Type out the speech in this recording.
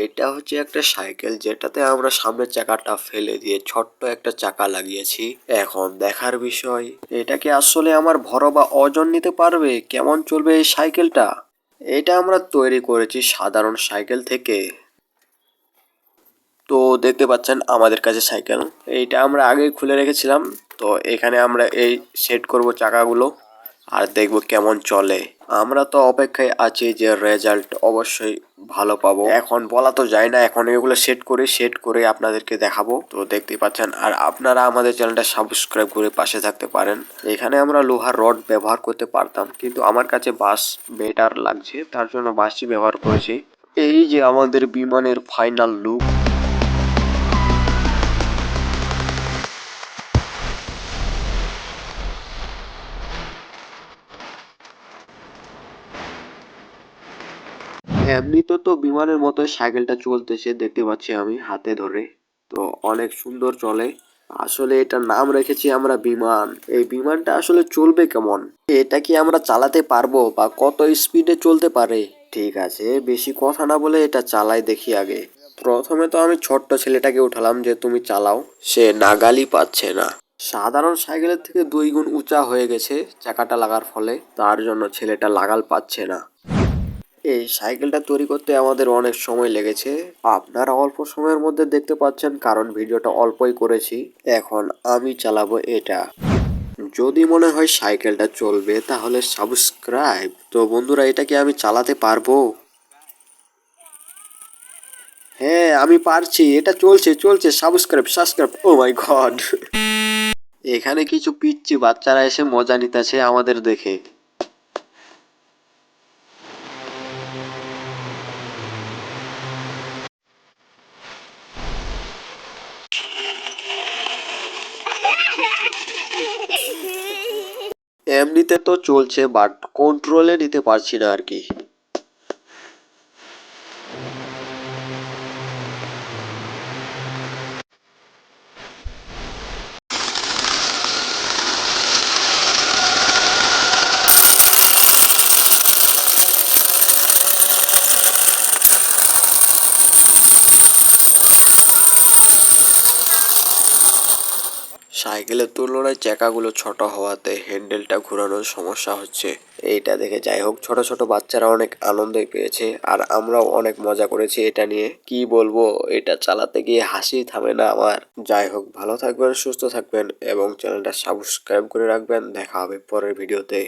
এটা হচ্ছে একটা সাইকেল যেটাতে আমরা সামনের চাকাটা ফেলে দিয়ে ছোট্ট একটা চাকা লাগিয়েছি। এখন দেখার বিষয় এটা কি আসলে আমার ভর বা ওজন নিতে পারবে, কেমন চলবে এই সাইকেলটা। এটা আমরা তৈরি করেছি সাধারণ সাইকেল থেকে। তো দেখতে পাচ্ছেন আমাদের কাছে সাইকেল, এইটা আমরা আগেই খুলে রেখেছিলাম। তো এখানে আমরা এই সেট করব চাকাগুলো আর দেখব কেমন চলে। আমরা তো অপেক্ষায় আছি যে রেজাল্ট অবশ্যই ভালো পাবো। এখন বলা তো যায় না, এখন এগুলো সেট করে আপনাদেরকে দেখাবো। তো দেখতেই পাচ্ছেন, আর আপনারা আমাদের চ্যানেলটা সাবস্ক্রাইব করে পাশে থাকতে পারেন। এখানে আমরা লোহার রড ব্যবহার করতে পারতাম, কিন্তু আমার কাছে বাঁশ বেটার লাগছে, তার জন্য বাঁশই ব্যবহার করেছি। এই যে আমাদের বিমানের ফাইনাল লুক। এমনিতে তো বিমানের মতো সাইকেলটা চলতেছে, দেখতে পাচ্ছি আমি হাতে ধরে। তো অনেক সুন্দর চলে। আসলে এটার নাম রেখেছি আমরা বিমান। এই বিমানটা আসলে চলবে কেমন, এটা কি আমরা চালাতে পারবো বা কত স্পিডে চলতে পারে। ঠিক আছে, বেশি কথা না বলে এটা চালাই দেখি আগে। প্রথমে তো আমি ছোট্ট ছেলেটাকে উঠালাম যে তুমি চালাও, সে নাগালই পাচ্ছে না। সাধারণ সাইকেলের থেকে 2 গুণ উঁচা হয়ে গেছে চাকাটা লাগার ফলে, তার জন্য ছেলেটা লাগাল পাচ্ছে না। এই সাইকেলটা তৈরি করতে আমাদের অনেক সময় লেগেছে। আপনারা অল্প সময়ের মধ্যে দেখতে পাচ্ছেন, কারণ ভিডিওটা অল্পই করেছি। এখন আমি চালাবো এটা। যদি মনে হয় সাইকেলটা চলবে তাহলে সাবস্ক্রাইব। তো বন্ধুরা, এটা কি আমি চালাতে পারবো? হ্যাঁ আমি পারছি, এটা চলছে চলছে। Subscribe subscribe. Oh my god! এখানে কিছু পিচ্চি বাচ্চারা এসে মজা নিতেছে আমাদের দেখে। এমনিতে তো চলছে, বাট কন্ট্রোলে নিতে পারছি না আর কি। সাইকেলের তুলনায় চাকাগুলো ছোট হওয়াতে হ্যান্ডেলটা ঘোরানোর সমস্যা হচ্ছে। এইটা দেখে যাই হোক, ছোট ছোট বাচ্চারা অনেক আনন্দই পেয়েছে আর আমরাও অনেক মজা করেছি এটা নিয়ে। কি বলবো, এটা চালাতে গিয়ে হাসি থামে না আমার। যাই হোক, ভালো থাকবেন, সুস্থ থাকবেন এবং চ্যানেলটা সাবস্ক্রাইব করে রাখবেন। দেখা হবে পরের ভিডিওতে।